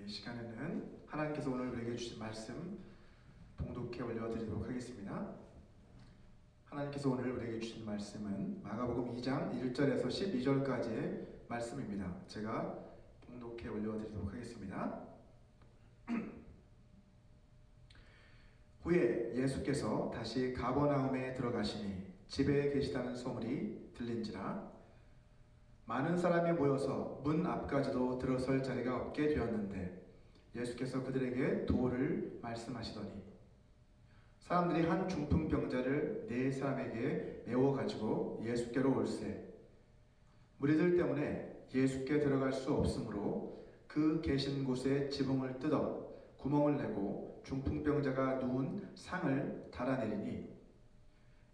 이 시간에는 하나님께서 오늘 우리에게 주신 말씀 봉독해 올려드리도록 하겠습니다. 하나님께서 오늘 우리에게 주신 말씀은 마가복음 2장 1절에서 12절까지의 말씀입니다. 제가 봉독해 올려드리도록 하겠습니다. 후에 예수께서 다시 가버나움에 들어가시니 집에 계시다는 소문이 들린지라 많은 사람이 모여서 문 앞까지도 들어설 자리가 없게 되었는데 예수께서 그들에게 도를 말씀하시더니 사람들이 한 중풍병자를 네 사람에게 메워 가지고 예수께로 올세 무리들 때문에 예수께 들어갈 수 없으므로 그 계신 곳에 지붕을 뜯어 구멍을 내고 중풍병자가 누운 상을 달아내리니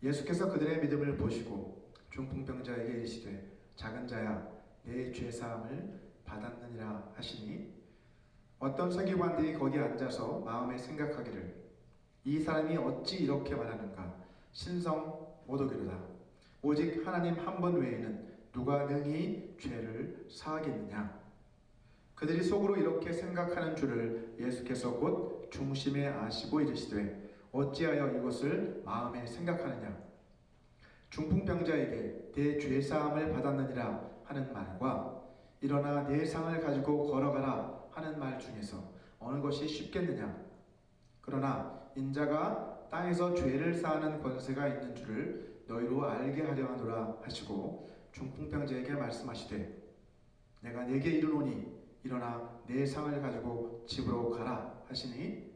예수께서 그들의 믿음을 보시고 중풍병자에게 이르시되 작은 자야 내 죄사함을 받았느니라 하시니 어떤 서기관들이 거기 앉아서 마음에 생각하기를 이 사람이 어찌 이렇게 말하는가 신성 못 오기로다 오직 하나님 한 분 외에는 누가 능히 죄를 사하겠느냐. 그들이 속으로 이렇게 생각하는 줄을 예수께서 곧 중심에 아시고 이르시되 어찌하여 이것을 마음에 생각하느냐. 중풍병자에게 내 죄사함을 받았느니라 하는 말과 일어나 내 상을 가지고 걸어가라 하는 말 중에서 어느 것이 쉽겠느냐. 그러나 인자가 땅에서 죄를 사하는 권세가 있는 줄을 너희로 알게 하려 하노라 하시고 중풍병자에게 말씀하시되 내가 네게 이르노니 일어나 내 상을 가지고 집으로 가라 하시니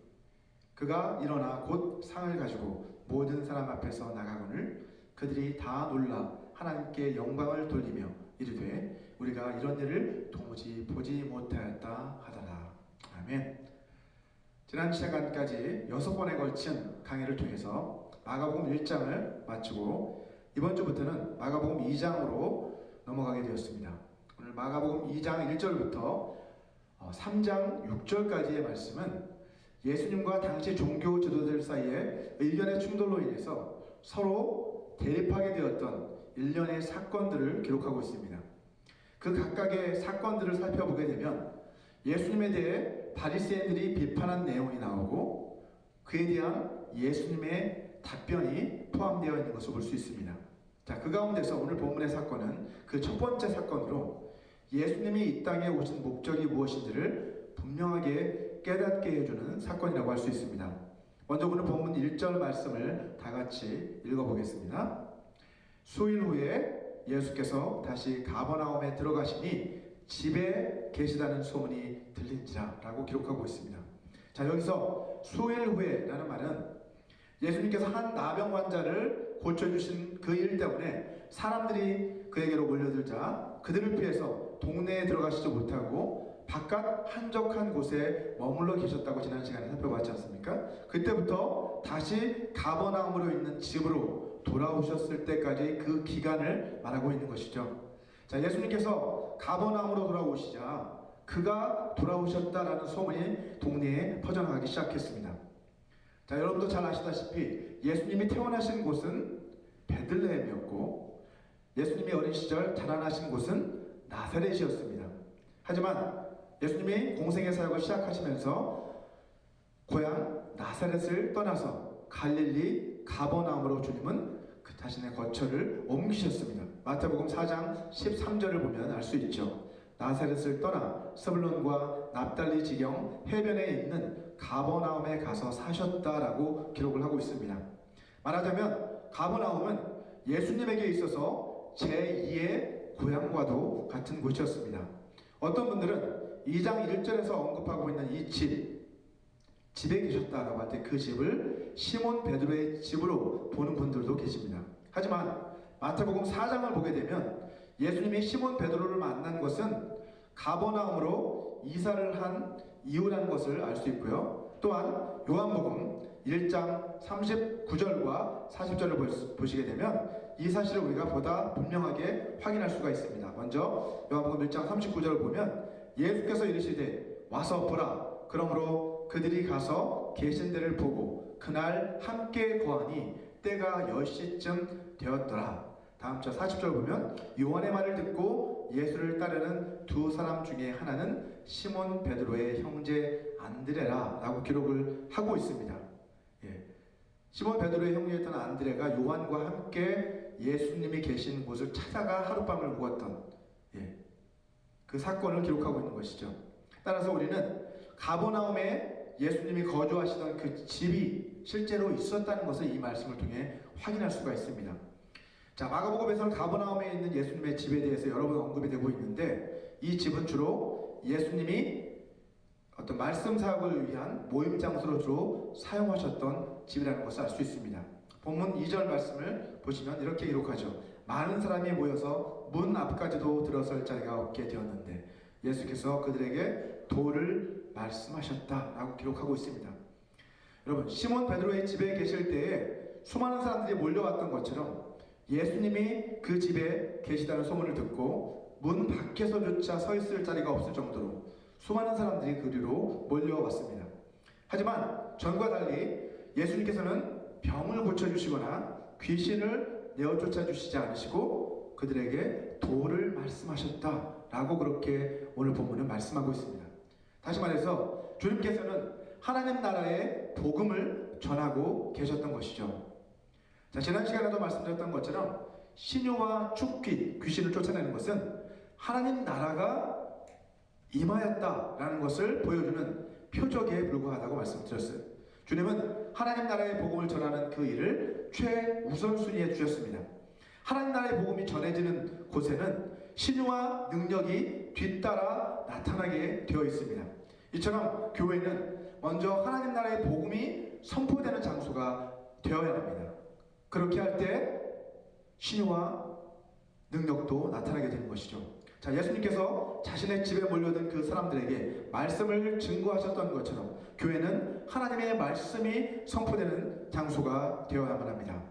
그가 일어나 곧 상을 가지고 모든 사람 앞에서 나가거늘 그들이 다 놀라 하나님께 영광을 돌리며 이르되 우리가 이런 일을 도무지 보지 못하였다 하더라. 아멘. 지난 시간까지 6번에 걸친 강의를 통해서 마가복음 1장을 마치고 이번 주부터는 마가복음 2장으로 넘어가게 되었습니다. 오늘 마가복음 2장 1절부터 3장 6절까지의 말씀은 예수님과 당시 종교 지도자들 사이에 의견의 충돌로 인해서 서로 대립하게 되었던 일련의 사건들을 기록하고 있습니다. 그 각각의 사건들을 살펴보게 되면 예수님에 대해 바리새인들이 비판한 내용이 나오고 그에 대한 예수님의 답변이 포함되어 있는 것을 볼 수 있습니다. 자, 그 가운데서 오늘 본문의 사건은 그 첫 번째 사건으로 예수님이 이 땅에 오신 목적이 무엇인지를 분명하게 깨닫게 해주는 사건이라고 할 수 있습니다. 먼저 오늘 본문 1절 말씀을 다 같이 읽어보겠습니다. 수일 후에 예수께서 다시 가버나움에 들어가시니 집에 계시다는 소문이 들린지라 라고 기록하고 있습니다. 자, 여기서 수일 후에 라는 말은 예수님께서 한 나병 환자를 고쳐주신 그 일 때문에 사람들이 그에게로 몰려들자 그들을 피해서 동네에 들어가시지 못하고 바깥 한적한 곳에 머물러 계셨다고 지난 시간에 살펴봤지 않습니까? 그때부터 다시 가버나움으로 있는 집으로 돌아오셨을 때까지 그 기간을 말하고 있는 것이죠. 자, 예수님께서 가버나움으로 돌아오시자 그가 돌아오셨다라는 소문이 동네에 퍼져나가기 시작했습니다. 자, 여러분도 잘 아시다시피 예수님이 태어나신 곳은 베들레헴이었고 예수님이 어린 시절 자라나신 곳은 나사렛이었습니다. 하지만 예수님이 공생의 사역을 시작하시면서 고향 나사렛을 떠나서 갈릴리 가버나움으로 주님은 그 자신의 거처를 옮기셨습니다. 마태복음 4장 13절을 보면 알 수 있죠. 나사렛을 떠나 스불론과 납달리 지경 해변에 있는 가버나움에 가서 사셨다라고 기록을 하고 있습니다. 말하자면 가버나움은 예수님에게 있어서 제2의 고향과도 같은 곳이었습니다. 어떤 분들은 2장 1절에서 언급하고 있는 이 집에 계셨다라고 할 때 그 집을 시몬 베드로의 집으로 보는 분들도 계십니다. 하지만 마태복음 4장을 보게 되면 예수님이 시몬 베드로를 만난 것은 가버나움으로 이사를 한 이유라는 것을 알 수 있고요. 또한 요한복음 1장 39절과 40절을 보시게 되면 이 사실을 우리가 보다 분명하게 확인할 수가 있습니다. 먼저 요한복음 1장 39절을 보면 예수께서 이르시되 와서 보라. 그러므로 그들이 가서 계신 데를 보고 그날 함께 거하니 때가 10시쯤 되었더라. 다음 절 40절 보면 요한의 말을 듣고 예수를 따르는 두 사람 중에 하나는 시몬 베드로의 형제 안드레라라고 기록을 하고 있습니다. 예. 시몬 베드로의 형제였던 안드레가 요한과 함께 예수님이 계신 곳을 찾아가 하룻밤을 묵었던 그 사건을 기록하고 있는 것이죠. 따라서 우리는 가버나움에 예수님이 거주하시던 그 집이 실제로 있었다는 것을 이 말씀을 통해 확인할 수가 있습니다. 자, 마가복음에서는 가버나움에 있는 예수님의 집에 대해서 여러 번 언급이 되고 있는데, 이 집은 주로 예수님이 어떤 말씀 사역을 위한 모임 장소로 주로 사용하셨던 집이라는 것을 알 수 있습니다. 본문 2절 말씀을 보시면 이렇게 기록하죠. 많은 사람이 모여서 문 앞까지도 들어설 자리가 없게 되었는데 예수께서 그들에게 도를 말씀하셨다라고 기록하고 있습니다. 여러분, 시몬 베드로의 집에 계실 때에 수많은 사람들이 몰려왔던 것처럼 예수님이 그 집에 계시다는 소문을 듣고 문 밖에서조차 서 있을 자리가 없을 정도로 수많은 사람들이 그리로 몰려왔습니다. 하지만 전과 달리 예수님께서는 병을 고쳐주시거나 귀신을 내어쫓아 주시지 않으시고 그들에게 도를 말씀하셨다라고 그렇게 오늘 본문은 말씀하고 있습니다. 다시 말해서 주님께서는 하나님 나라의 복음을 전하고 계셨던 것이죠. 자, 지난 시간에도 말씀드렸던 것처럼 신유와 축귀, 귀신을 쫓아내는 것은 하나님 나라가 임하였다라는 것을 보여주는 표적에 불과하다고 말씀드렸어요. 주님은 하나님 나라의 복음을 전하는 그 일을 최우선순위에 주셨습니다. 하나님 나라의 복음이 전해지는 곳에는 신유와 능력이 뒤따라 나타나게 되어 있습니다. 이처럼 교회는 먼저 하나님 나라의 복음이 선포되는 장소가 되어야 합니다. 그렇게 할 때 신유와 능력도 나타나게 되는 것이죠. 자, 예수님께서 자신의 집에 몰려든 그 사람들에게 말씀을 증거하셨던 것처럼 교회는 하나님의 말씀이 선포되는 장소가 되어야만 합니다.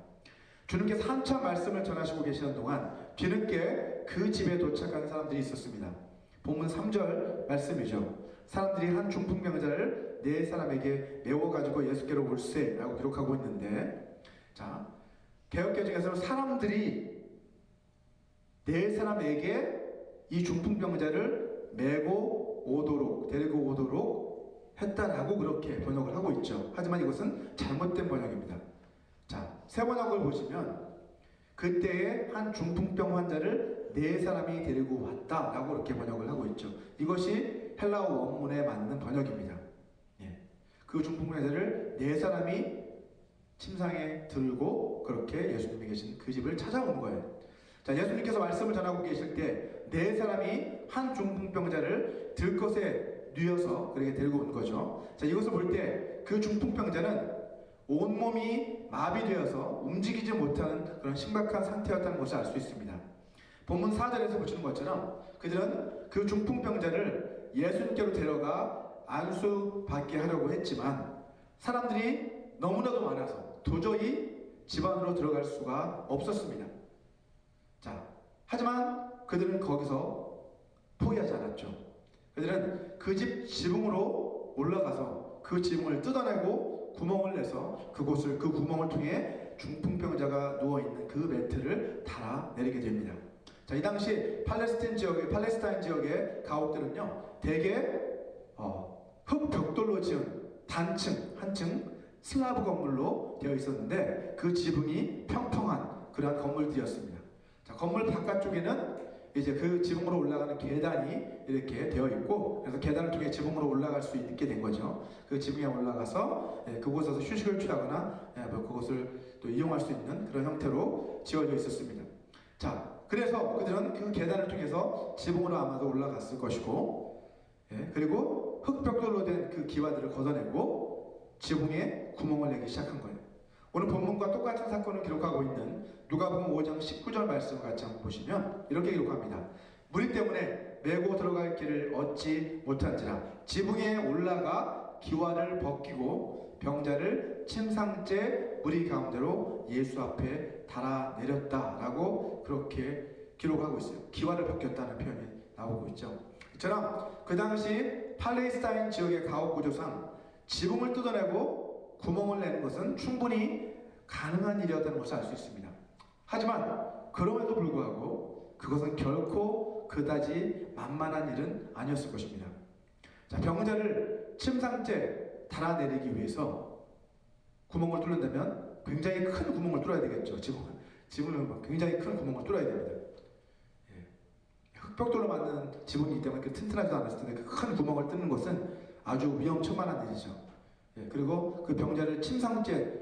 주님께서 한참 말씀을 전하시고 계시는 동안 뒤늦게 그 집에 도착한 사람들이 있었습니다. 본문 3절 말씀이죠. 사람들이 한 중풍병자를 네 사람에게 메워가지고 예수께로 올세 라고 기록하고 있는데, 자, 개역개정에서는 사람들이 네 사람에게 이 중풍병자를 데리고 오도록 했다라고 그렇게 번역을 하고 있죠. 하지만 이것은 잘못된 번역입니다. 자, 새 번역을 보시면 그때에 한 중풍병 환자를 네 사람이 데리고 왔다라고 이렇게 번역을 하고 있죠. 이것이 헬라어 원문에 맞는 번역입니다. 그 중풍병 환자를 네 사람이 침상에 들고 그렇게 예수님이 계신 그 집을 찾아온 거예요. 자, 예수님께서 말씀을 전하고 계실 때 네 사람이 한 중풍병자를 들것에 뉘어서 그렇게 데리고 온 거죠. 자, 이것을 볼 때 그 중풍병자는 온몸이 마비되어서 움직이지 못하는 그런 심각한 상태였다는 것을 알 수 있습니다. 본문 4절에서 보시는 것처럼 그들은 그 중풍병자를 예수님께로 데려가 안수받게 하려고 했지만 사람들이 너무나도 많아서 도저히 집 안으로 들어갈 수가 없었습니다. 자, 하지만 그들은 거기서 포기하지 않았죠. 그들은 그 집 지붕으로 올라가서 그 지붕을 뜯어내고 구멍을 내서 그 구멍을 통해 중풍병자가 누워있는 그 매트를 달아내리게 됩니다. 자, 이 당시 팔레스타인 지역의 가옥들은요, 대개 흙벽돌로 지은 단층, 한층 슬라브 건물로 되어 있었는데 그 지붕이 평평한 그러한 건물들이었습니다. 자, 건물 바깥쪽에는 이제 그 지붕으로 올라가는 계단이 이렇게 되어 있고, 그래서 계단을 통해 지붕으로 올라갈 수 있게 된 거죠. 그 지붕에 올라가서 그곳에서 휴식을 취하거나 그곳을 또 이용할 수 있는 그런 형태로 지어져 있었습니다. 자, 그래서 그들은 그 계단을 통해서 지붕으로 아마도 올라갔을 것이고, 그리고 흙벽돌로 된 그 기와들을 걷어내고 지붕에 구멍을 내기 시작한 거예요. 오늘 본문과 똑같은 사건을 기록하고 있는 누가복음 5장 19절 말씀을 같이 한번 보시면 이렇게 기록합니다. 무리 때문에 메고 들어갈 길을 얻지 못한지라 지붕에 올라가 기와를 벗기고 병자를 침상째 무리 가운데로 예수 앞에 달아내렸다라고 그렇게 기록하고 있어요. 기와를 벗겼다는 표현이 나오고 있죠. 이처럼 그 당시 팔레스타인 지역의 가옥 구조상 지붕을 뜯어내고 구멍을 내는 것은 충분히 가능한 일이었다는 것을 알 수 있습니다. 하지만 그럼에도 불구하고 그것은 결코 그다지 만만한 일은 아니었을 것입니다. 자, 병자를 침상째 달아내리기 위해서 구멍을 뚫는다면 굉장히 큰 구멍을 뚫어야 되겠죠. 지붕은 굉장히 큰 구멍을 뚫어야 됩니다. 예. 흙벽돌로 만든 지붕이기 때문에 그 튼튼하지도 않았을 텐데 그 큰 구멍을 뚫는 것은 아주 위험천만한 일이죠. 예. 그리고 그 병자를 침상째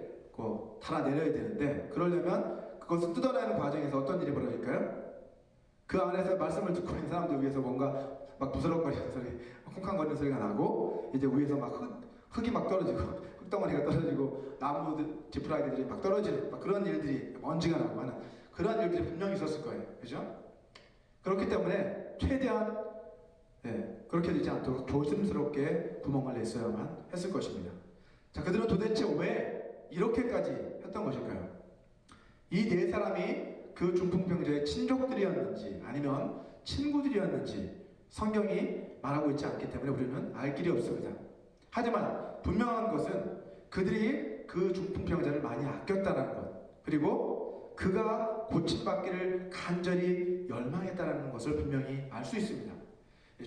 달아내려야 되는데, 그러려면 그것을 뜯어내는 과정에서 어떤 일이 벌어질까요? 그 안에서 말씀을 듣고 있는 사람들 위해서 뭔가 막 부스럭거리는 소리, 쿵쾅거리는 소리가 나고, 이제 위에서 막 흙이 막 떨어지고, 흙덩어리가 떨어지고, 나무 지푸라기들이 막 떨어지는, 막 그런 일들이, 먼지가 나고 하는 그런 일들이 분명히 있었을 거예요. 그죠? 그렇기 때문에 최대한 그렇게 되지 않도록 조심스럽게 구멍을 냈어야만 했을 것입니다. 자, 그들은 도대체 왜 이렇게까지 했던 것일까요? 이 네 사람이 그 중풍병자의 친족들이었는지 아니면 친구들이었는지 성경이 말하고 있지 않기 때문에 우리는 알 길이 없습니다. 하지만 분명한 것은 그들이 그 중풍병자를 많이 아꼈다는 것, 그리고 그가 고침받기를 간절히 열망했다는 것을 분명히 알 수 있습니다.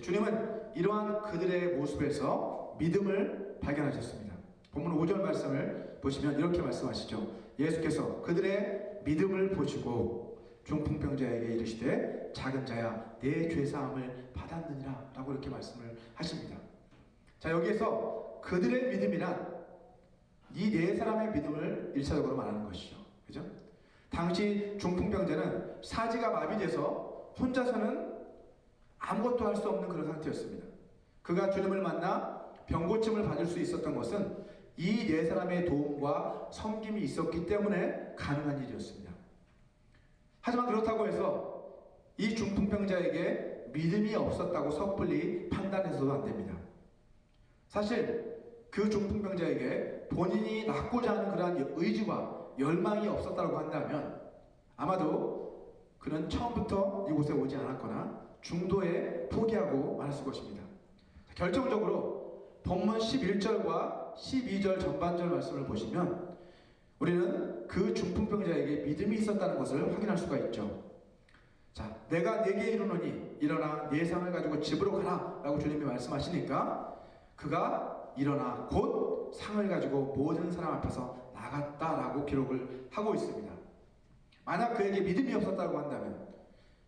주님은 이러한 그들의 모습에서 믿음을 발견하셨습니다. 본문 5절 말씀을 보시면 이렇게 말씀하시죠. 예수께서 그들의 믿음을 보시고 중풍병자에게 이르시되 작은 자야 내 죄사함을 받았느니라 라고 이렇게 말씀을 하십니다. 자, 여기에서 그들의 믿음이란 이 네 사람의 믿음을 1차적으로 말하는 것이죠. 그죠? 당시 중풍병자는 사지가 마비돼서 혼자서는 아무것도 할 수 없는 그런 상태였습니다. 그가 주님을 만나 병고침을 받을 수 있었던 것은 이 네 사람의 도움과 섬김이 있었기 때문에 가능한 일이었습니다. 하지만 그렇다고 해서 이 중풍병자에게 믿음이 없었다고 섣불리 판단해서도 안 됩니다. 사실 그 중풍병자에게 본인이 낫고자 하는 그러한 의지와 열망이 없었다고 한다면 아마도 그는 처음부터 이곳에 오지 않았거나 중도에 포기하고 말았을 것입니다. 결정적으로 본문 11절과 12절 전반절 말씀을 보시면 우리는 그 중풍병자에게 믿음이 있었다는 것을 확인할 수가 있죠. 자, 내가 네게 이르노니 일어나 네 상을 가지고 집으로 가라 라고 주님이 말씀하시니까 그가 일어나 곧 상을 가지고 모든 사람 앞에서 나갔다라고 기록을 하고 있습니다. 만약 그에게 믿음이 없었다고 한다면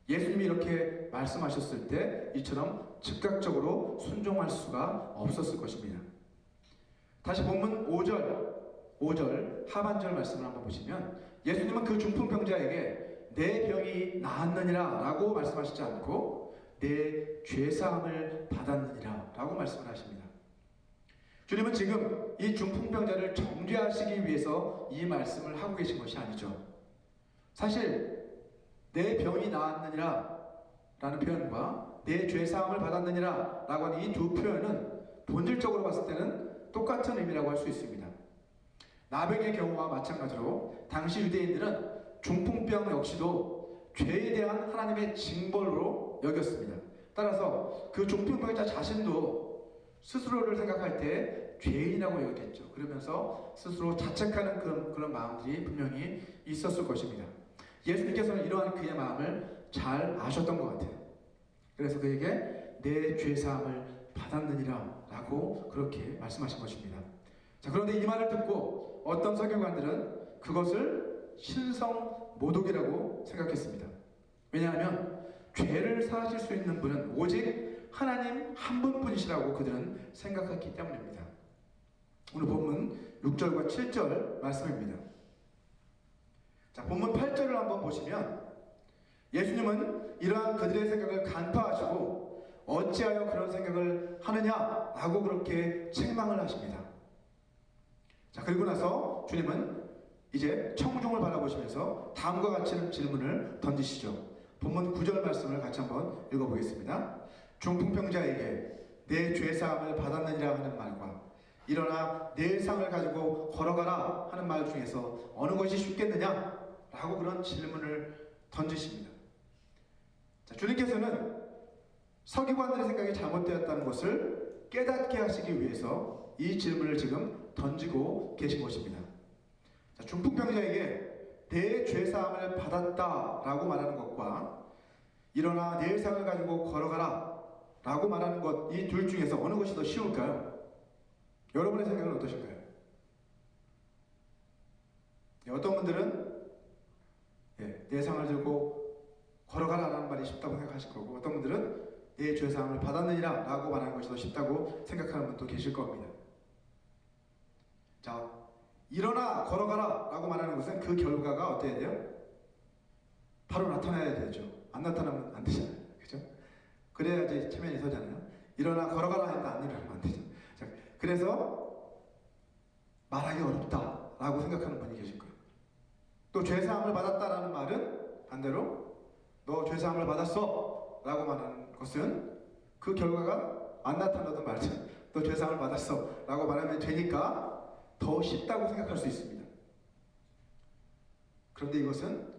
예수님이 이렇게 말씀하셨을 때 이처럼 즉각적으로 순종할 수가 없었을 것입니다. 다시 본문 5절 하반절 말씀을 한번 보시면 예수님은 그 중풍병자에게 내 병이 나았느니라 라고 말씀하시지 않고 내 죄사함을 받았느니라 라고 말씀을 하십니다. 주님은 지금 이 중풍병자를 정죄하시기 위해서 이 말씀을 하고 계신 것이 아니죠. 사실 내 병이 나았느니라 라는 표현과 내 죄사함을 받았느니라 라고 하는 이 두 표현은 본질적으로 봤을 때는 똑같은 의미라고 할 수 있습니다. 나병의 경우와 마찬가지로 당시 유대인들은 중풍병 역시도 죄에 대한 하나님의 징벌로 여겼습니다. 따라서 그 중풍병자 자신도 스스로를 생각할 때 죄인이라고 여겼겠죠. 그러면서 스스로 자책하는 그런 마음들이 분명히 있었을 것입니다. 예수님께서는 이러한 그의 마음을 잘 아셨던 것 같아요. 그래서 그에게 내 죄사함을 받았느니라 라고 그렇게 말씀하신 것입니다. 자, 그런데 이 말을 듣고 어떤 설교관들은 그것을 신성모독이라고 생각했습니다. 왜냐하면 죄를 사하실 수 있는 분은 오직 하나님 한 분뿐이시라고 그들은 생각했기 때문입니다. 오늘 본문 6절과 7절 말씀입니다. 자, 본문 8절을 한번 보시면 예수님은 이러한 그들의 생각을 간파하시고 어찌하여 그런 생각을 하느냐라고 그렇게 책망을 하십니다. 자, 그리고 나서 주님은 이제 청중을 바라보시면서 다음과 같이 질문을 던지시죠. 본문 9절 말씀을 같이 한번 읽어보겠습니다. 중풍병자에게 내 죄사함을 받았느니라 하는 말과 일어나 내 상을 가지고 걸어가라 하는 말 중에서 어느 것이 쉽겠느냐? 라고 그런 질문을 던지십니다. 자, 주님께서는 서기관들의 생각이 잘못되었다는 것을 깨닫게 하시기 위해서 이 질문을 지금 던지고 계신 것입니다. 자, 중풍병자에게 내 죄사함을 받았다라고 말하는 것과 일어나 내 일상을 가지고 걸어가라 라고 말하는 것, 이 둘 중에서 어느 것이 더 쉬울까요? 여러분의 생각은 어떠실까요? 어떤 분들은 내 일상을 들고 걸어가라 라는 말이 쉽다고 생각하실 거고, 어떤 분들은 내 죄사함을 받았느니라 라고 말하는 것이 더 쉽다고 생각하는 분도 계실 겁니다. 자, 일어나 걸어가라 라고 말하는 것은 그 결과가 어때야 돼요? 바로 나타나야 되죠. 안 나타나면 안 되잖아요. 그죠? 그래야지 체면이 서잖아요. 일어나 걸어가라 했다 안 일어나면 안 되죠. 자, 그래서 말하기 어렵다 라고 생각하는 분이 계실 거예요. 또 죄사함을 받았다라는 말은 반대로 너 죄사함을 받았어 라고 말하는 것은 그 결과가 안 나타나든 말든 너 죄사함을 받았어 라고 말하면 되니까 더 쉽다고 생각할 수 있습니다. 그런데 이것은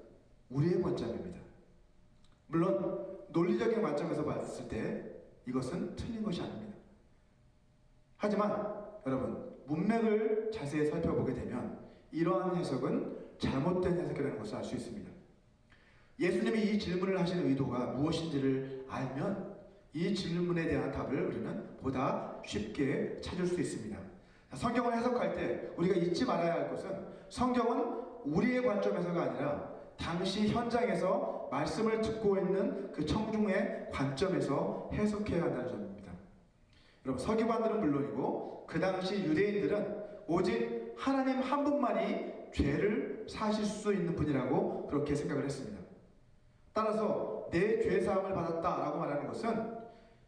우리의 관점입니다. 물론 논리적인 관점에서 봤을 때 이것은 틀린 것이 아닙니다. 하지만 여러분, 문맥을 자세히 살펴보게 되면 이러한 해석은 잘못된 해석이라는 것을 알 수 있습니다. 예수님이 이 질문을 하시는 의도가 무엇인지를 알면 이 질문에 대한 답을 우리는 보다 쉽게 찾을 수 있습니다. 성경을 해석할 때 우리가 잊지 말아야 할 것은 성경은 우리의 관점에서가 아니라 당시 현장에서 말씀을 듣고 있는 그 청중의 관점에서 해석해야 한다는 점입니다. 여러분, 서기관들은 물론이고 그 당시 유대인들은 오직 하나님 한 분만이 죄를 사실 수 있는 분이라고 그렇게 생각을 했습니다. 따라서 내 죄사함을 받았다라고 말하는 것은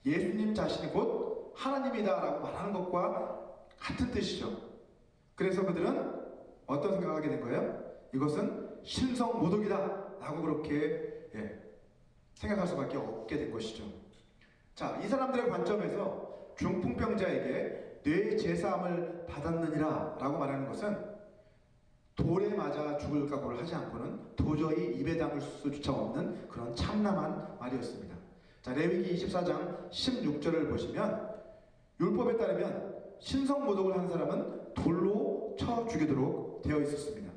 예수님 자신이 곧 하나님이다라고 말하는 것과 같은 뜻이죠. 그래서 그들은 어떤 생각을 하게 된 거예요? 이것은 신성모독이다 라고 그렇게 생각할 수밖에 없게 된 것이죠. 자, 이 사람들의 관점에서 중풍병자에게 뇌 제사함을 받았느니라 라고 말하는 것은 돌에 맞아 죽을 각오를 하지 않고는 도저히 입에 담을 수조차 없는 그런 참남한 말이었습니다. 자, 레위기 24장 16절을 보시면 율법에 따르면 신성모독을 한 사람은 돌로 쳐 죽이도록 되어 있었습니다.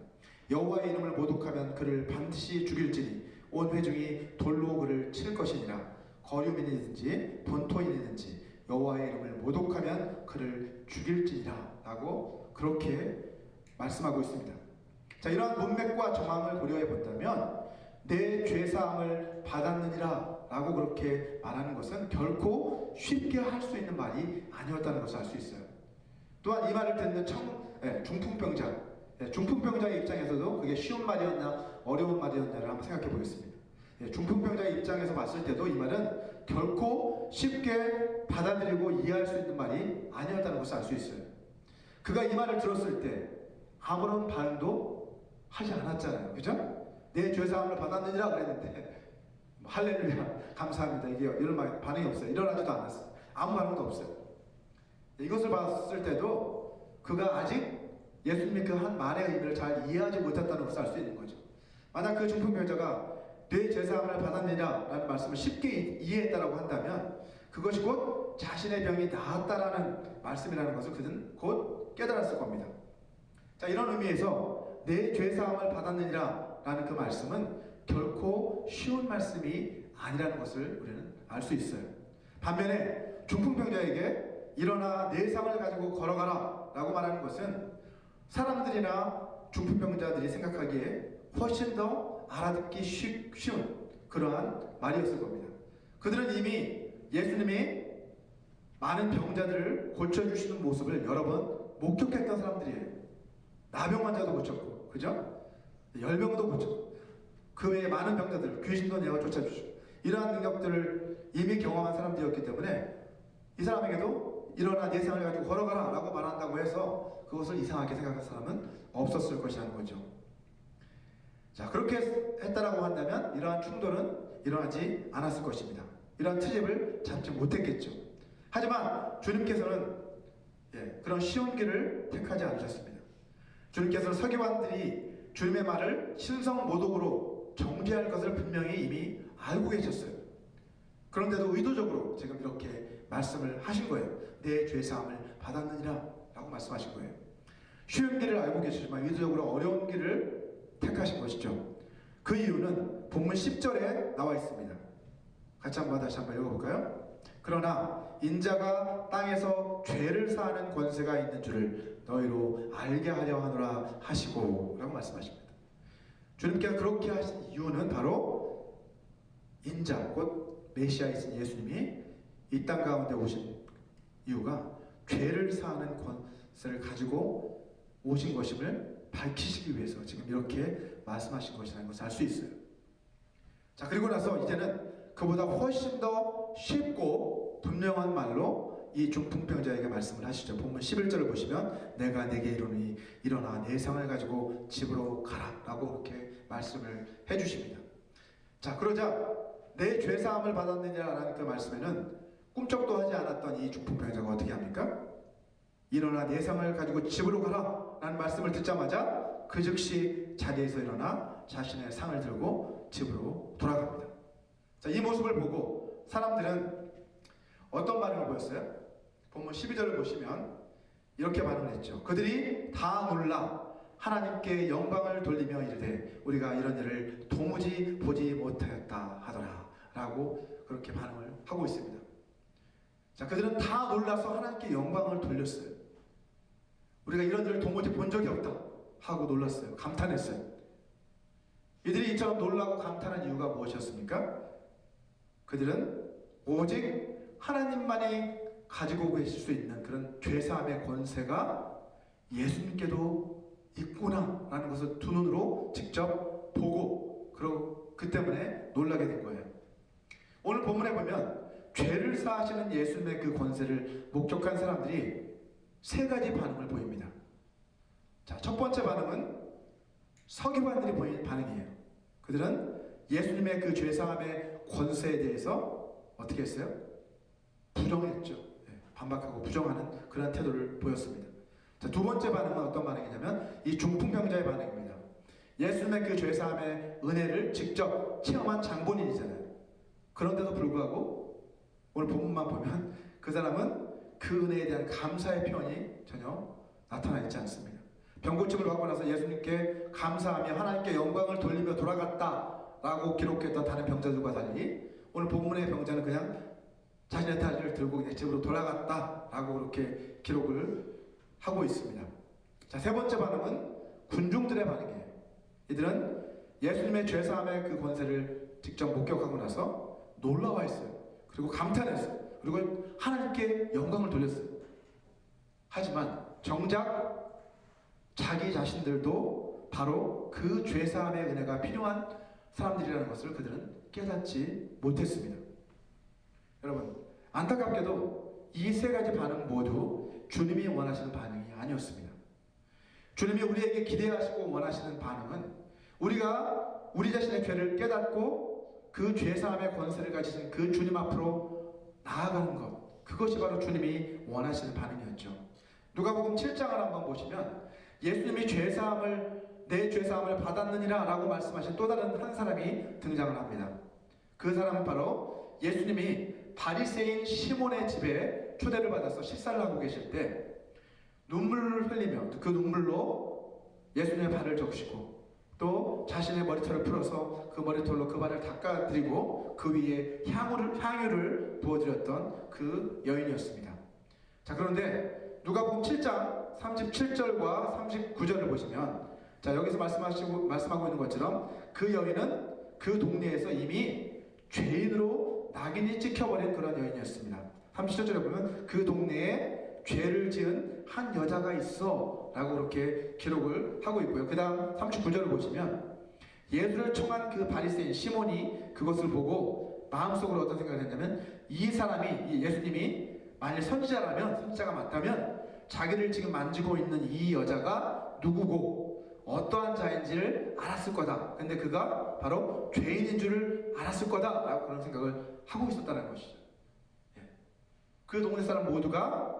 여호와의 이름을 모독하면 그를 반드시 죽일지니 온 회중이 돌로 그를 칠 것이니라. 거류민이든지 본토인이든지 여호와의 이름을 모독하면 그를 죽일지니라 라고 그렇게 말씀하고 있습니다. 자, 이러한 문맥과 정황을 고려해 본다면 내 죄사함을 받았느니라 라고 그렇게 말하는 것은 결코 쉽게 할 수 있는 말이 아니었다는 것을 알 수 있어요. 또한 이 말을 듣는 중풍병자, 중풍병자의 입장에서도 그게 쉬운 말이었나 어려운 말이었나를 한번 생각해 보겠습니다. 중풍병자의 입장에서 봤을 때도 이 말은 결코 쉽게 받아들이고 이해할 수 있는 말이 아니었다는 것을 알 수 있어요. 그가 이 말을 들었을 때 아무런 반응도 하지 않았잖아요. 그죠? 내 죄사함을 받았느니라 그랬는데 할렐루야 감사합니다 이게 이런 말 반응이 없어요. 일어나지도 않았어요. 아무 반응도 없어요. 이것을 봤을 때도 그가 아직 예수님의 그 한 말의 의미를 잘 이해하지 못했다는 것을 알 수 있는 거죠. 만약 그 중풍병자가 내 죄사함을 받았느냐 라는 말씀을 쉽게 이해했다라고 한다면 그것이 곧 자신의 병이 나았다라는 말씀이라는 것을 그는 곧 깨달았을 겁니다. 자, 이런 의미에서 내 죄사함을 받았느니라 라는 그 말씀은 결코 쉬운 말씀이 아니라는 것을 우리는 알 수 있어요. 반면에 중풍병자에게 일어나 내 상을 가지고 걸어가라 라고 말하는 것은 사람들이나 중풍병자들이 생각하기에 훨씬 더 알아듣기 쉬운 그러한 말이었을 겁니다. 그들은 이미 예수님이 많은 병자들을 고쳐주시는 모습을 여러 번 목격했던 사람들이에요. 나병 환자도 고쳤고, 그죠? 열병도 고쳤고, 그 외에 많은 병자들, 귀신도 내어 쫓아주시고, 이러한 능력들을 이미 경험한 사람들이었기 때문에 이 사람에게도 일어나 내 상을 가지고 걸어가라 라고 말한다고 해서 그것을 이상하게 생각할 사람은 없었을 것이라는 거죠. 자, 그렇게 했다라고 한다면 이러한 충돌은 일어나지 않았을 것입니다. 이러한 트집을 잡지 못했겠죠. 하지만 주님께서는 그런 쉬운 길을 택하지 않으셨습니다. 주님께서는 서기관들이 주님의 말을 신성모독으로 정죄할 것을 분명히 이미 알고 계셨어요. 그런데도 의도적으로 지금 이렇게 말씀을 하신 거예요. 내 죄사함을 받았느니라 라고 말씀하신 거예요. 쉬운 길을 알고 계시지만 의도적으로 어려운 길을 택하신 것이죠. 그 이유는 본문 10절에 나와 있습니다. 같이 다시 한번 읽어볼까요? 그러나 인자가 땅에서 죄를 사하는 권세가 있는 줄을 너희로 알게 하려 하노라 하시고 라고 말씀하십니다. 주님께서 그렇게 하신 이유는 바로 인자, 곧 메시아이신 예수님이 이 땅 가운데 오신 이유가 죄를 사하는 권세를 가지고 오신 것임을 밝히시기 위해서 지금 이렇게 말씀하신 것이라는 것을 알 수 있어요. 자, 그리고 나서 이제는 그보다 훨씬 더 쉽고 분명한 말로 이 중풍병자에게 말씀을 하시죠. 본문 11절을 보시면 내가 내게 이르노니 일어나 내 상을 가지고 집으로 가라 라고 그렇게 말씀을 해주십니다. 자, 그러자 내 죄사함을 받았느냐라는 그 말씀에는 꿈쩍도 하지 않았던 이 중풍병자가 어떻게 합니까? 일어나 내 상을 가지고 집으로 가라 라는 말씀을 듣자마자 그 즉시 자리에서 일어나 자신의 상을 들고 집으로 돌아갑니다. 자, 이 모습을 보고 사람들은 어떤 반응을 보였어요? 본문 12절을 보시면 이렇게 반응을 했죠. 그들이 다 놀라 하나님께 영광을 돌리며 이르되 우리가 이런 일을 도무지 보지 못하였다 하더라 라고 그렇게 반응을 하고 있습니다. 자, 그들은 다 놀라서 하나님께 영광을 돌렸어요. 우리가 이런 일을 도무지 본 적이 없다 하고 놀랐어요. 감탄했어요. 이들이 이처럼 놀라고 감탄한 이유가 무엇이었습니까? 그들은 오직 하나님만이 가지고 계실 수 있는 그런 죄사함의 권세가 예수님께도 있구나 라는 것을 두 눈으로 직접 보고 그 때문에 놀라게 된 거예요. 오늘 본문에 보면 죄를 사하시는 예수님의 그 권세를 목격한 사람들이 세 가지 반응을 보입니다. 자, 첫 번째 반응은 서기관들이 보인 반응이에요. 그들은 예수님의 그 죄사함의 권세에 대해서 어떻게 했어요? 부정했죠. 반박하고 부정하는 그런 태도를 보였습니다. 자, 두 번째 반응은 어떤 반응이냐면 이 중풍병자의 반응입니다. 예수님의 그 죄사함의 은혜를 직접 체험한 장본인이잖아요. 그런데도 불구하고 오늘 본문만 보면 그 사람은 그 은혜에 대한 감사의 표현이 전혀 나타나 있지 않습니다. 병고침을 하고 나서 예수님께 감사하며 하나님께 영광을 돌리며 돌아갔다라고 기록했던 다른 병자들과 달리 오늘 본문의 병자는 그냥 자신의 다리를 들고 그냥 집으로 돌아갔다라고 그렇게 기록을 하고 있습니다. 자, 세 번째 반응은 군중들의 반응이에요. 이들은 예수님의 죄사함의 그 권세를 직접 목격하고 나서 놀라워했어요. 그리고 감탄했어요. 그리고 하나님께 영광을 돌렸어요. 하지만 정작 자기 자신들도 바로 그 죄사함의 은혜가 필요한 사람들이라는 것을 그들은 깨닫지 못했습니다. 여러분, 안타깝게도 이 세 가지 반응 모두 주님이 원하시는 반응이 아니었습니다. 주님이 우리에게 기대하시고 원하시는 반응은 우리가 우리 자신의 죄를 깨닫고 그 죄사함의 권세를 가지신 그 주님 앞으로 나아가는 것, 그것이 바로 주님이 원하시는 반응이었죠. 누가복음 7장을 한번 보시면 예수님이 내 죄사함을 받았느니라 라고 말씀하신 또 다른 한 사람이 등장을 합니다. 그 사람은 바로 예수님이 바리새인 시몬의 집에 초대를 받아서 식사를 하고 계실 때 눈물을 흘리며 그 눈물로 예수님의 발을 적시고 또 자신의 머리털을 풀어서 그 머리털로 그 발을 닦아드리고 그 위에 향유를 부어드렸던 그 여인이었습니다. 자, 그런데 누가복음 7장 37절과 39절을 보시면 자, 여기서 말씀하고 있는 것처럼 그 여인은 그 동네에서 이미 죄인으로 낙인이 찍혀버린 그런 여인이었습니다. 37절에 보면 그 동네에 죄를 지은 한 여자가 있어 라고 그렇게 기록을 하고 있고요. 그 다음 39절을 보시면 예수를 청한 그 바리새인 시몬이 그것을 보고 마음속으로 어떤 생각을 했냐면 이 사람이, 이 예수님이 만일 선지자가 맞다면 자기를 지금 만지고 있는 이 여자가 누구고 어떠한 자인지를 알았을 거다. 근데 그가 바로 죄인인 줄을 알았을 거다 라고 그런 생각을 하고 있었다는 것이죠. 그 동네 사람 모두가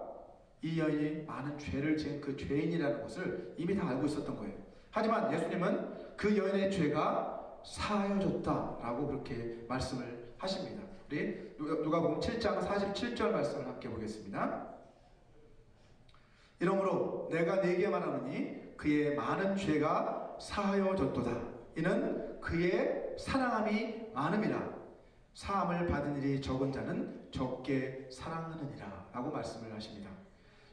이 여인이 많은 죄를 지은 그 죄인이라는 것을 이미 다 알고 있었던 거예요. 하지만 예수님은 그 여인의 죄가 사하여졌다라고 그렇게 말씀을 하십니다. 우리 누가복음 7장 47절 말씀을 함께 보겠습니다. 이러므로 내가 네게 말하노니 그의 많은 죄가 사하여졌도다. 이는 그의 사랑함이 많음이라. 사함을 받은 일이 적은 자는 적게 사랑하느니라 라고 말씀을 하십니다.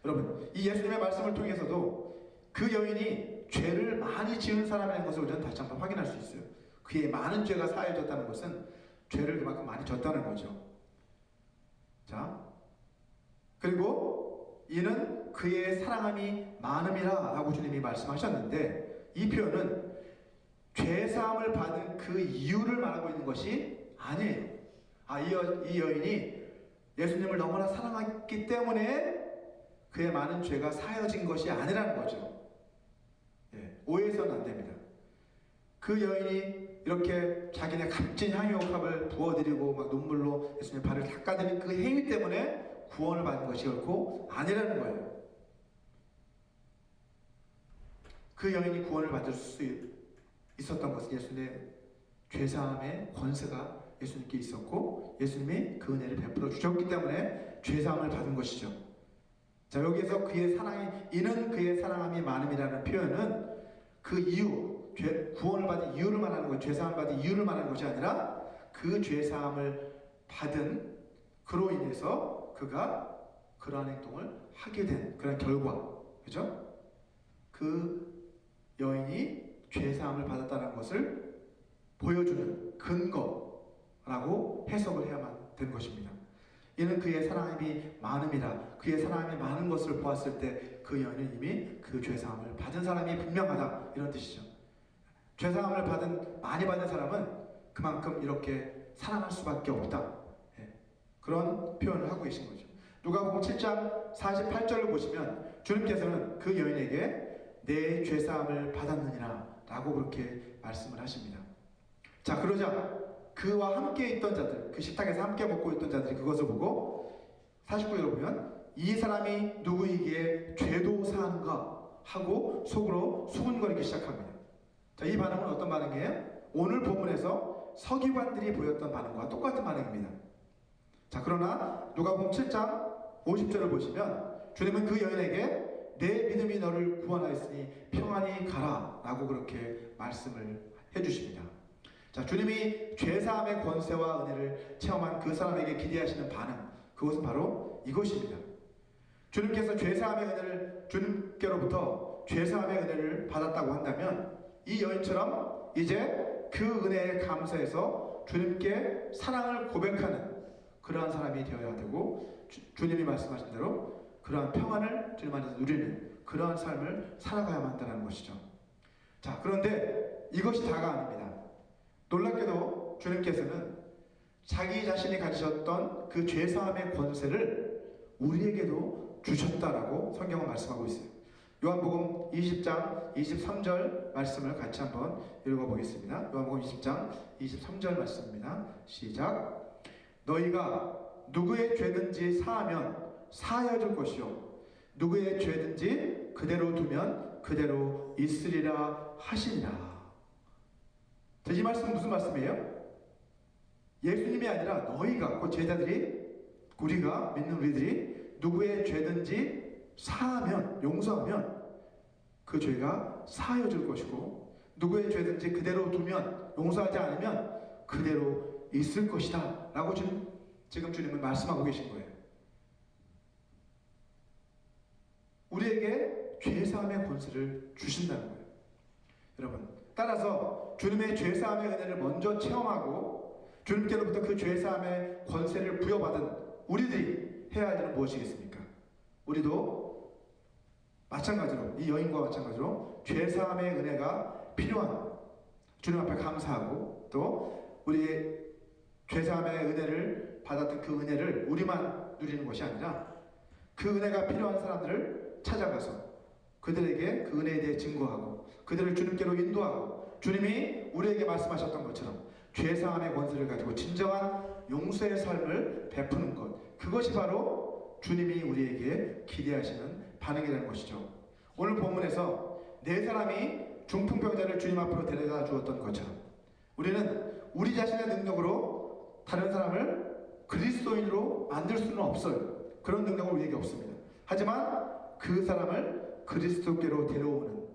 여러분, 이 예수님의 말씀을 통해서도 그 여인이 죄를 많이 지은 사람이라는 것을 우리는 다시 한번 확인할 수 있어요. 그의 많은 죄가 사해졌다는 것은 죄를 그만큼 많이 졌다는 거죠. 자, 그리고 이는 그의 사랑함이 많음이라 라고 주님이 말씀하셨는데, 이 표현은 죄사함을 받은 그 이유를 말하고 있는 것이 아니에요. 이 여인이 예수님을 너무나 사랑했기 때문에 그의 많은 죄가 사여진 것이 아니라는 거죠. 오해해서는 안 됩니다. 그 여인이 이렇게 자기네 값진 향유옥합을 부어드리고 막 눈물로 예수님의 발을 닦아드린 그 행위 때문에 구원을 받은 것이 결코 아니라는 거예요. 그 여인이 구원을 받을 수 있었던 것은 예수님의 죄사함의 권세가 예수님께 있었고 예수님이 그 은혜를 베풀어 주셨기 때문에 죄사함을 받은 것이죠. 자, 여기에서 그의 사랑이 이는 그의 사랑함이 많음이라는 표현은 그 이유, 구원을 받은 이유를 말하는 것, 죄사함을 받은 이유를 말하는 것이 아니라 그 죄사함을 받은 그로 인해서 그가 그러한 행동을 하게 된 그런 결과, 그죠? 그 여인이 죄사함을 받았다는 것을 보여주는 근거라고 해석을 해야만 된 것입니다. 이는 그의 사랑함이 많음이라, 그의 사랑함이 많은 것을 보았을 때 그 여인은 이미 그 죄사함을 받은 사람이 분명하다, 이런 뜻이죠. 죄사함을 많이 받은 사람은 그만큼 이렇게 사랑할 수밖에 없다, 그런 표현을 하고 계신 거죠. 누가복음 7장 48절을 보시면 주님께서는 그 여인에게 내 죄사함을 받았느니라 라고 그렇게 말씀을 하십니다. 자, 그러자 그와 함께 있던 자들, 그 식탁에서 함께 먹고 있던 자들이 그것을 보고 49절을 보면 이 사람이 누구이기에 죄도 사하는가 하고 속으로 수군거리기 시작합니다. 자, 이 반응은 어떤 반응이에요? 오늘 본문에서 서기관들이 보였던 반응과 똑같은 반응입니다. 자, 그러나 누가복음 7장 50절을 보시면 주님은 그 여인에게 내 믿음이 너를 구원하였으니 평안히 가라 라고 그렇게 말씀을 해주십니다. 자, 주님이 죄사함의 권세와 은혜를 체험한 그 사람에게 기대하시는 반응, 그것은 바로 이것입니다. 주님께서 죄사함의 은혜를, 주님께로부터 죄사함의 은혜를 받았다고 한다면 이 여인처럼 이제 그 은혜에 감사해서 주님께 사랑을 고백하는 그러한 사람이 되어야 되고, 주님이 말씀하신 대로 그러한 평안을 주님 안에서 누리는 그러한 삶을 살아가야만 한다는 것이죠. 자, 그런데 이것이 다가 아닙니다. 놀랍게도 주님께서는 자기 자신이 가지셨던 그 죄사함의 권세를 우리에게도 주셨다라고 성경은 말씀하고 있어요. 요한복음 20장 23절 말씀을 같이 한번 읽어보겠습니다. 요한복음 20장 23절 말씀입니다. 시작. 너희가 누구의 죄든지 사하면 사하여 줄 것이요 누구의 죄든지 그대로 두면 그대로 있으리라 하시니라. 자, 이 말씀은 무슨 말씀이에요? 예수님이 아니라 너희가, 그 제자들이, 우리가 믿는 우리들이 누구의 죄든지 사하면, 용서하면 그 죄가 사하여 줄 것이고 누구의 죄든지 그대로 두면, 용서하지 않으면 그대로 있을 것이다 라고 지금 주님은 말씀하고 계신 거예요. 우리에게 죄사함의 권세를 주신다는 거예요. 여러분, 따라서 주님의 죄사함의 은혜를 먼저 체험하고 주님께로부터 그 죄사함의 권세를 부여받은 우리들이 해야 할 일은 무엇이겠습니까? 우리도 마찬가지로, 이 여인과 마찬가지로 죄사함의 은혜가 필요한 주님 앞에 감사하고, 또 우리의 죄사함의 은혜를 받았던 그 은혜를 우리만 누리는 것이 아니라 그 은혜가 필요한 사람들을 찾아가서 그들에게 그 은혜에 대해 증거하고 그들을 주님께로 인도하고, 주님이 우리에게 말씀하셨던 것처럼 죄사함의 권세를 가지고 진정한 용서의 삶을 베푸는 것, 그것이 바로 주님이 우리에게 기대하시는 반응이라는 것이죠. 오늘 본문에서 네 사람이 중풍병자를 주님 앞으로 데려다 주었던 것처럼 우리는 우리 자신의 능력으로 다른 사람을 그리스도인으로 만들 수는 없어요. 그런 능력은 우리에게 없습니다. 하지만 그 사람을 그리스도께로 데려오는,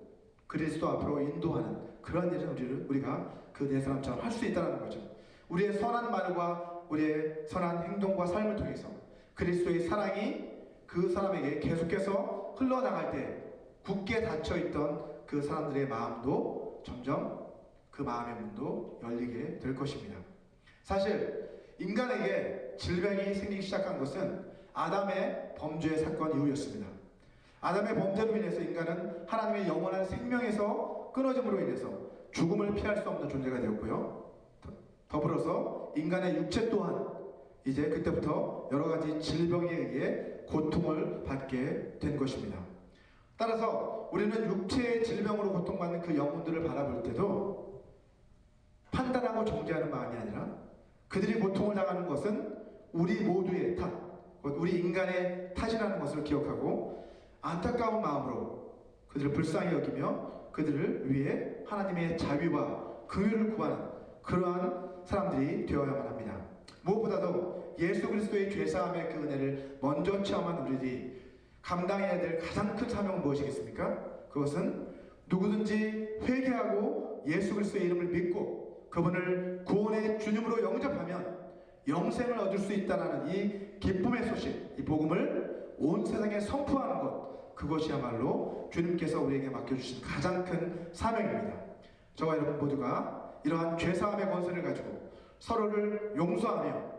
그리스도 앞으로 인도하는 그런 일은 우리가 그 네 사람처럼 할 수 있다는 거죠. 우리의 선한 말과 우리의 선한 행동과 삶을 통해서 그리스도의 사랑이 그 사람에게 계속해서 흘러나갈 때 굳게 닫혀있던 그 사람들의 마음도 점점 그 마음의 문도 열리게 될 것입니다. 사실 인간에게 질병이 생기기 시작한 것은 아담의 범죄 사건 이후였습니다. 아담의 범죄로 인해서 인간은 하나님의 영원한 생명에서 끊어짐으로 인해서 죽음을 피할 수 없는 존재가 되었고요. 더불어서 인간의 육체 또한 이제 그때부터 여러 가지 질병에 의해 고통을 받게 된 것입니다. 따라서 우리는 육체의 질병으로 고통받는 그 영혼들을 바라볼 때도 판단하고 정죄하는 마음이 아니라 그들이 고통을 당하는 것은 우리 모두의 탓, 우리 인간의 탓이라는 것을 기억하고 안타까운 마음으로 그들을 불쌍히 여기며 그들을 위해 하나님의 자비와 긍휼을 구하는 그러한 사람들이 되어야만 합니다. 무엇보다도 예수 그리스도의 죄사함의 그 은혜를 먼저 체험한 우리들이 감당해야 될 가장 큰 사명은 무엇이겠습니까? 그것은 누구든지 회개하고 예수 그리스도의 이름을 믿고 그분을 구원의 주님으로 영접하면 영생을 얻을 수 있다는 이 기쁨의 소식, 이 복음을 온 세상에 선포하는 것, 그것이야말로 주님께서 우리에게 맡겨주신 가장 큰 사명입니다. 저와 여러분 모두가 이러한 죄사함의 권세를 가지고 서로를 용서하며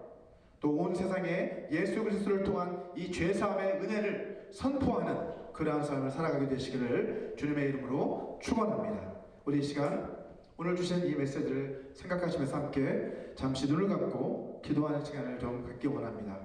또 온 세상에 예수 그리스도를 통한 이 죄사함의 은혜를 선포하는 그러한 삶을 살아가게 되시기를 주님의 이름으로 축원합니다. 우리 이 시간 오늘 주신 이 메시지를 생각하시면서 함께 잠시 눈을 감고 기도하는 시간을 좀 갖기 원합니다.